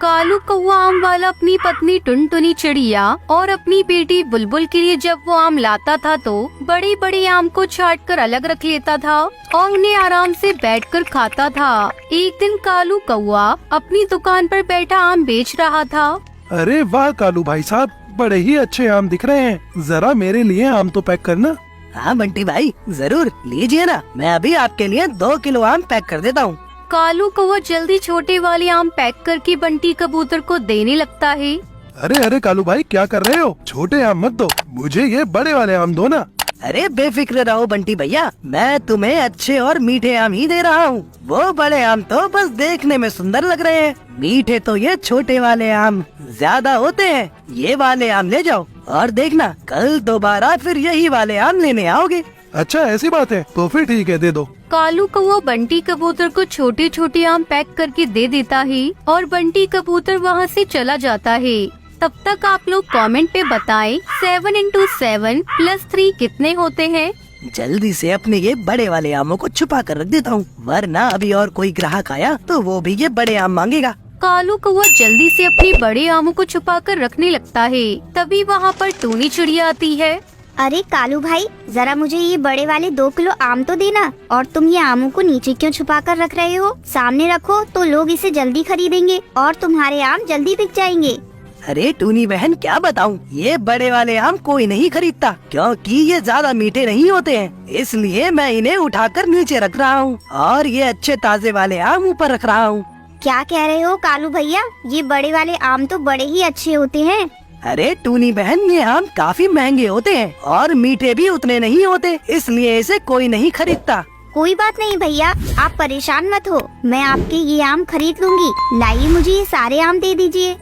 कालू कौवा आम वाला अपनी पत्नी टुनटुनी चिड़िया और अपनी बेटी बुलबुल के लिए जब वो आम लाता था तो बड़े बड़े आम को छांट कर अलग रख लेता था और उन्हें आराम से बैठकर खाता था। एक दिन कालू कौवा अपनी दुकान पर बैठा आम बेच रहा था। अरे वाह कालू भाई साहब, बड़े ही अच्छे आम दिख रहे हैं, जरा मेरे लिए आम तो पैक करना। हाँ बंटी भाई जरूर लीजिए ना, मैं अभी आपके लिए 2 किलो आम पैक कर देता हूँ। कालू कौवा जल्दी छोटे वाले आम पैक करके बंटी कबूतर को देने लगता है। अरे अरे कालू भाई क्या कर रहे हो, छोटे आम मत दो, मुझे ये बड़े वाले आम दो ना। अरे बेफिक्र रहो बंटी भैया, मैं तुम्हें अच्छे और मीठे आम ही दे रहा हूँ। वो बड़े आम तो बस देखने में सुंदर लग रहे हैं, मीठे तो ये छोटे वाले आम ज्यादा होते हैं। ये वाले आम ले जाओ और देखना कल दोबारा फिर यही वाले आम लेने आओगे। अच्छा ऐसी बात है, तो फिर ठीक है दे दो। कालू कौवा बंटी कबूतर को छोटे छोटे आम पैक करके दे देता है और बंटी कबूतर वहाँ से चला जाता है। तब तक आप लोग कमेंट पे बताएं 7 into 7 + 3 कितने होते हैं। जल्दी से अपने ये बड़े वाले आमों को छुपा कर रख देता हूँ, वरना अभी और कोई ग्राहक आया तो वो भी ये बड़े आम मांगेगा। कालू कौवा जल्दी से अपने बड़े आमों को छुपा कर रखने लगता है। तभी वहाँ पर टूनी चिड़िया आती है। अरे कालू भाई, जरा मुझे ये बड़े वाले 2 किलो आम तो देना। और तुम ये आमों को नीचे क्यों छुपा कर रख रहे हो? सामने रखो तो लोग इसे जल्दी खरीदेंगे और तुम्हारे आम जल्दी बिक जाएंगे। अरे टूनी बहन क्या बताऊं, ये बड़े वाले आम कोई नहीं खरीदता क्योंकि ये ज्यादा मीठे नहीं होते हैं, इसलिए मैं इन्हें उठाकर नीचे रख रहा हूँ और ये अच्छे ताजे वाले आम ऊपर रख रहा हूँ। क्या कह रहे हो कालू भैया, ये बड़े वाले आम तो बड़े ही अच्छे होते हैं। अरे टूनी बहन, ये आम काफी महंगे होते हैं और मीठे भी उतने नहीं होते, इसलिए इसे कोई नहीं खरीदता। कोई बात नहीं भैया, आप परेशान मत हो, मैं आपके ये आम खरीद लूंगी। लाइए मुझे ये सारे आम दे दीजिए।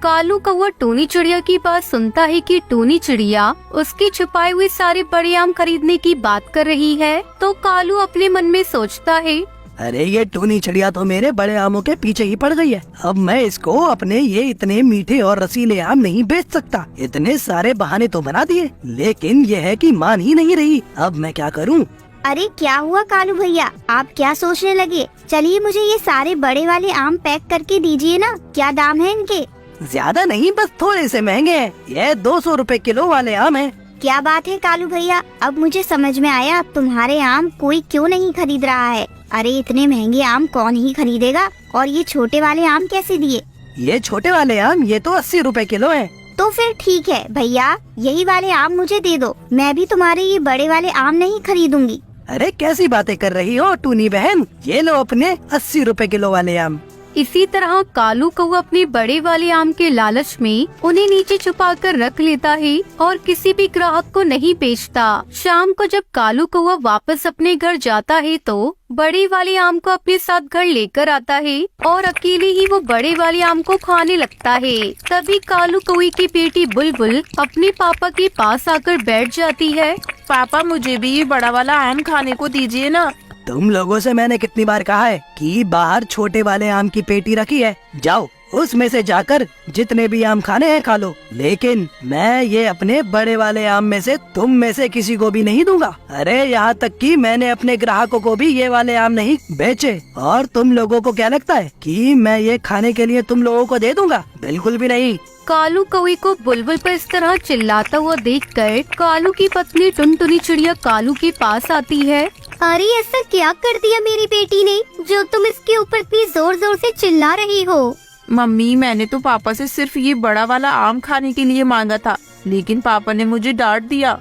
कालू कौवा टूनी चिड़िया की बात सुनता है कि टूनी चिड़िया उसके छुपाए हुए सारे बड़े आम खरीदने की बात कर रही है, तो कालू अपने मन में सोचता है, अरे ये टूनी चिड़िया तो मेरे बड़े आमों के पीछे ही पड़ गई है। अब मैं इसको अपने ये इतने मीठे और रसीले आम नहीं बेच सकता। इतने सारे बहाने तो बना दिए, लेकिन ये है कि मान ही नहीं रही। अब मैं क्या करूं? अरे क्या हुआ कालू भैया, आप क्या सोचने लगे? चलिए मुझे ये सारे बड़े वाले आम पैक करके दीजिए ना। क्या दाम है इनके? ज्यादा नहीं, बस थोड़े से महंगे हैं। ये 200 रुपए किलो वाले आम हैं। क्या बात है कालू भैया, अब मुझे समझ में आया तुम्हारे आम कोई क्यों नहीं खरीद रहा है। अरे इतने महंगे आम कौन ही खरीदेगा। और ये छोटे वाले आम कैसे दिए? ये छोटे वाले आम ये तो 80 रुपए किलो हैं। तो फिर ठीक है भैया, यही वाले आम मुझे दे दो। मैं भी तुम्हारे ये बड़े वाले आम नहीं खरीदूंगी। अरे कैसी बातें कर रही हो टूनी बहन, ये लो अपने 80 रुपए किलो वाले आम। इसी तरह कालू कौवा अपने बड़े वाले आम के लालच में उन्हें नीचे छुपा कर रख लेता है और किसी भी ग्राहक को नहीं बेचता। शाम को जब कालू कौवा वापस अपने घर जाता है तो बड़े वाले आम को अपने साथ घर लेकर आता है और अकेले ही वो बड़े वाले आम को खाने लगता है। तभी कालू कौवे की बेटी बुलबुल अपने पापा के पास आकर बैठ जाती है। पापा मुझे भी ये बड़ा वाला आम खाने को दीजिए ना। तुम लोगों से मैंने कितनी बार कहा है कि बाहर छोटे वाले आम की पेटी रखी है, जाओ उसमें से जाकर जितने भी आम खाने हैं खा लो, लेकिन मैं ये अपने बड़े वाले आम में से तुम में से किसी को भी नहीं दूंगा। अरे यहाँ तक कि मैंने अपने ग्राहकों को भी ये वाले आम नहीं बेचे। और तुम लोगों को क्या लगता है कि मैं ये खाने के लिए तुम लोगों को दे दूंगा? बिल्कुल भी नहीं। कालू कौवे को बुलबुल पर इस तरह चिल्लाता हुआ देखकर कालू की पत्नी टुनटुनी चिड़िया कालू के पास आती है। अरे ऐसा क्या कर दिया मेरी बेटी ने जो तुम इसके ऊपर इतनी जोर जोर से चिल्ला रही हो? मम्मी मैंने तो पापा से सिर्फ ये बड़ा वाला आम खाने के लिए मांगा था, लेकिन पापा ने मुझे डांट दिया।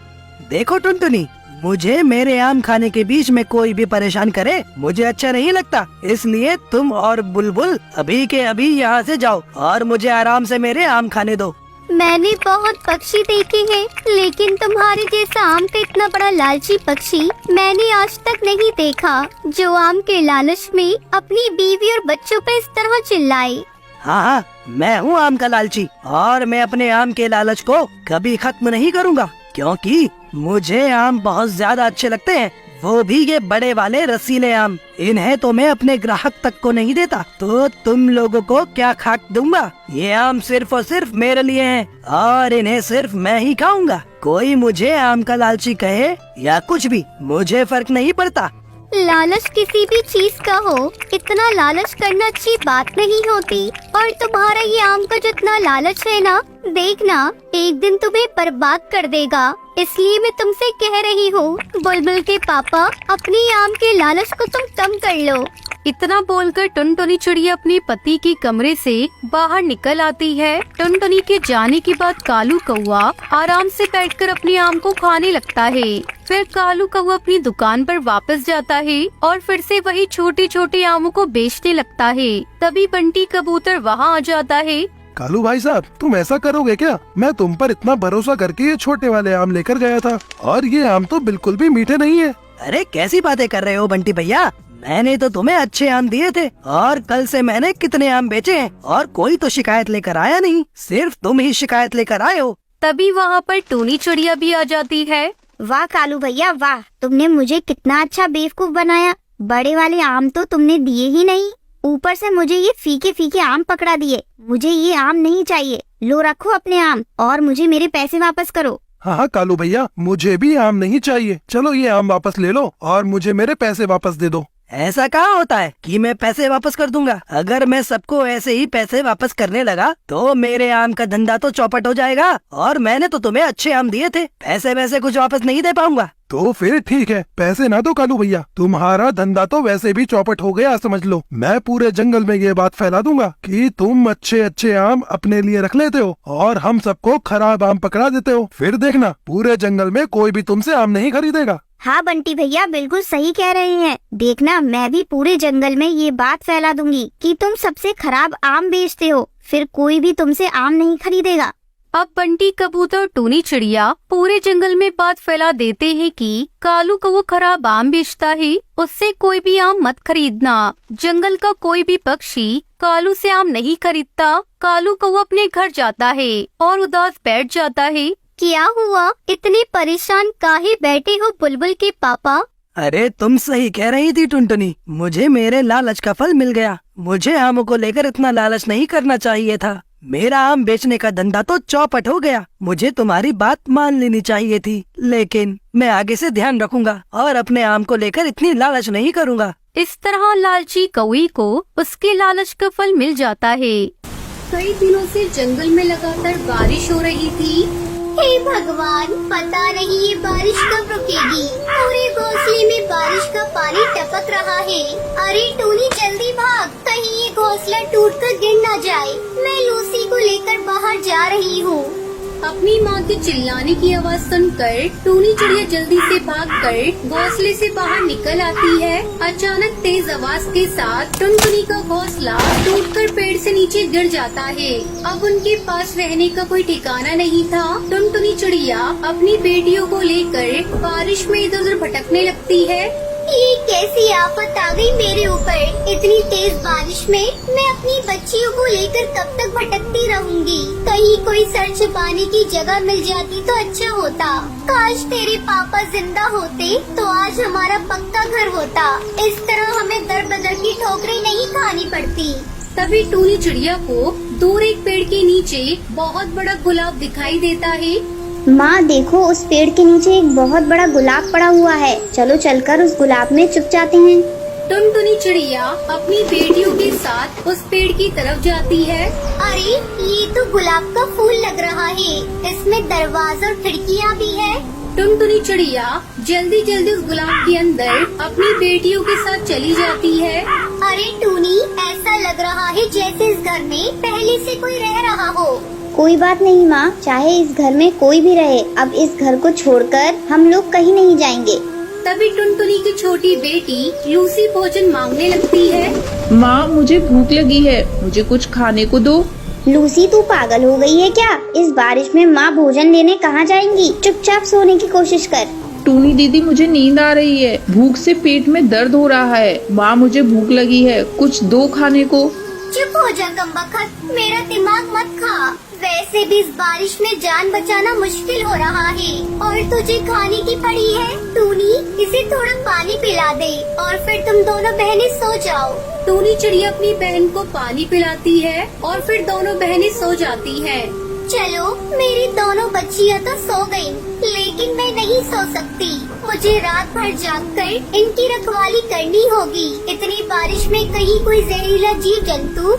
देखो टुनटुनी, मुझे मेरे आम खाने के बीच में कोई भी परेशान करे मुझे अच्छा नहीं लगता, इसलिए तुम और बुलबुल अभी के अभी यहाँ से जाओ और मुझे आराम से मेरे आम खाने दो। मैंने बहुत पक्षी देखे हैं, लेकिन तुम्हारे जैसा आम का इतना बड़ा लालची पक्षी मैंने आज तक नहीं देखा, जो आम के लालच में अपनी बीवी और बच्चों पर इस तरह चिल्लाए। हाँ हाँ, मैं हूँ आम का लालची और मैं अपने आम के लालच को कभी खत्म नहीं करूँगा, क्योंकि मुझे आम बहुत ज्यादा अच्छे लगते हैं, वो भी ये बड़े वाले रसीले आम। इन्हें तो मैं अपने ग्राहक तक को नहीं देता, तो तुम लोगों को क्या खाक दूंगा? ये आम सिर्फ और सिर्फ मेरे लिए हैं और इन्हें सिर्फ मैं ही खाऊंगा। कोई मुझे आम का लालची कहे या कुछ भी, मुझे फर्क नहीं पड़ता। लालच किसी भी चीज का हो, इतना लालच करना अच्छी बात नहीं होती। और तुम्हारा ये आम का जितना लालच है ना, देखना एक दिन तुम्हें बर्बाद कर देगा। इसलिए मैं तुमसे कह रही हूँ बुलबुल के पापा, अपनी आम के लालच को तुम कम कर लो। इतना बोलकर टुनटुनी चिड़िया अपने पति के कमरे से बाहर निकल आती है। टुनटुनी के जाने के बाद कालू कौआ आराम से बैठकर अपने आम को खाने लगता है। फिर कालू कौआ अपनी दुकान पर वापस जाता है और फिर से वही छोटे छोटे आमों को बेचने लगता है। तभी बंटी कबूतर वहाँ आ जाता है। कालू भाई साहब, तुम ऐसा करोगे क्या? मैं तुम पर इतना भरोसा करके ये छोटे वाले आम लेकर गया था और ये आम तो बिल्कुल भी मीठे नहीं है। अरे कैसी बातें कर रहे हो बंटी भैया, मैंने तो तुम्हें अच्छे आम दिए थे और कल से मैंने कितने आम बेचे हैं और कोई तो शिकायत लेकर आया नहीं, सिर्फ तुम ही शिकायत लेकर आए हो। तभी वहाँ पर टूनी चिड़िया भी आ जाती है। वाह कालू भैया वाह, तुमने मुझे कितना अच्छा बेवकूफ बनाया। बड़े वाले आम तो तुमने दिए ही नहीं, ऊपर से मुझे ये फीके फीके आम पकड़ा दिए। मुझे ये आम नहीं चाहिए, लो रखो अपने आम और मुझे मेरे पैसे वापस करो। हाँ हाँ कालू भैया, मुझे भी आम नहीं चाहिए। चलो ये आम वापस ले लो और मुझे मेरे पैसे वापस दे दो। ऐसा कहाँ होता है कि मैं पैसे वापस कर दूंगा? अगर मैं सबको ऐसे ही पैसे वापस करने लगा तो मेरे आम का धंधा तो चौपट हो जाएगा और मैंने तो तुम्हें अच्छे आम दिए थे, पैसे वैसे कुछ वापस नहीं दे पाऊंगा। तो फिर ठीक है, पैसे ना दो कालू भैया, तुम्हारा धंधा तो वैसे भी चौपट हो गया समझ लो। मैं पूरे जंगल में ये बात फैला दूंगा कि तुम अच्छे अच्छे आम अपने लिए रख लेते हो और हम सबको खराब आम पकड़ा देते हो। फिर देखना पूरे जंगल में कोई भी तुमसे आम नहीं खरीदेगा। हाँ बंटी भैया बिल्कुल सही कह रहे हैं। देखना मैं भी पूरे जंगल में ये बात फैला दूंगी कि तुम सबसे खराब आम बेचते हो, फिर कोई भी तुमसे आम नहीं खरीदेगा। अब बंटी कबूतर और टूनी चिड़िया पूरे जंगल में बात फैला देते हैं कि कालू कौआ खराब आम बेचता है, उससे कोई भी आम मत खरीदना। जंगल का कोई भी पक्षी कालू से आम नहीं खरीदता। कालू कौआ अपने घर जाता है और उदास बैठ जाता है। क्या हुआ, इतने परेशान काहे बैठे हो बुलबुल के पापा? अरे तुम सही कह रही थी टुनटुनी, मुझे मेरे लालच का फल मिल गया। मुझे आमों को लेकर इतना लालच नहीं करना चाहिए था। मेरा आम बेचने का धंधा तो चौपट हो गया। मुझे तुम्हारी बात मान लेनी चाहिए थी, लेकिन मैं आगे से ध्यान रखूंगा और अपने आम को लेकर इतनी लालच नहीं करूंगा। इस तरह लालची कौवे को उसके लालच का फल मिल जाता है। कई दिनों से जंगल में लगातार बारिश हो रही थी। हे भगवान, पता नहीं ये बारिश कब रुकेगी। पूरे घोंसले में बारिश का पानी टपक रहा है। अरे टूनी जल्दी भाग, कहीं ये घोंसला टूटकर गिर ना जाए। मैं लूसी को लेकर बाहर जा रही हूँ। अपनी माँ के चिल्लाने की आवाज सुनकर टूनी चिड़िया जल्दी से भागकर घोंसले से बाहर निकल आती है। अचानक तेज आवाज के साथ टुनटुनी का घोंसला टूटकर पेड़ से नीचे गिर जाता है। अब उनके पास रहने का कोई ठिकाना नहीं था। टुनटुनी चिड़िया अपनी बेटियों को लेकर बारिश में इधर उधर भटकने लगती है। ये कैसी आफत आ गई मेरे ऊपर। इतनी तेज बारिश में मैं अपनी बच्चियों को लेकर कब तक भटकती रहूंगी। कहीं कोई सर छिपाने की जगह मिल जाती तो अच्छा होता। काश तेरे पापा जिंदा होते तो आज हमारा पक्का घर होता। इस तरह हमें दर बदर की ठोकरें नहीं खानी पड़ती। तभी टूनी चिड़िया को दूर एक पेड़ के नीचे बहुत बड़ा गुलाब दिखाई देता है। माँ देखो, उस पेड़ के नीचे एक बहुत बड़ा गुलाब पड़ा हुआ है। चलो चलकर उस गुलाब में छुप जाते हैं। टुनटुनी चिड़िया अपनी बेटियों के साथ उस पेड़ की तरफ जाती है। अरे ये तो गुलाब का फूल लग रहा है। इसमें दरवाजा और खिड़कियाँ भी है। टुनटुनी चिड़िया जल्दी जल्दी उस गुलाब के अंदर अपनी बेटियों के साथ चली जाती है। अरे टूनी, ऐसा लग रहा है जैसे इस घर में पहले से कोई रह रहा हो। कोई बात नहीं माँ, चाहे इस घर में कोई भी रहे, अब इस घर को छोड़कर हम लोग कहीं नहीं जाएंगे। तभी टुनटुनी की छोटी बेटी लूसी भोजन मांगने लगती है। माँ मुझे भूख लगी है, मुझे कुछ खाने को दो। लूसी तू पागल हो गई है क्या? इस बारिश में माँ भोजन लेने कहाँ जाएंगी? चुपचाप सोने की कोशिश कर। टूनी दीदी मुझे नींद आ रही है, भूख से पेट में दर्द हो रहा है। माँ मुझे भूख लगी है, कुछ दो खाने को। चुप हो जा कमबख्त, मेरा दिमाग मत खा। वैसे भी इस बारिश में जान बचाना मुश्किल हो रहा है और तुझे खाने की पड़ी है। टूनी, इसे थोड़ा पानी पिला दे और फिर तुम दोनों बहनें सो जाओ। टूनी चिड़िया अपनी बहन को पानी पिलाती है और फिर दोनों बहनें सो जाती हैं। चलो, मेरी दोनों बच्चियाँ तो सो गयी, लेकिन मैं नहीं सो सकती। मुझे रात भर जागकर इनकी रखवाली करनी होगी। इतनी बारिश में कहीं कोई जहरीला जीव जंतु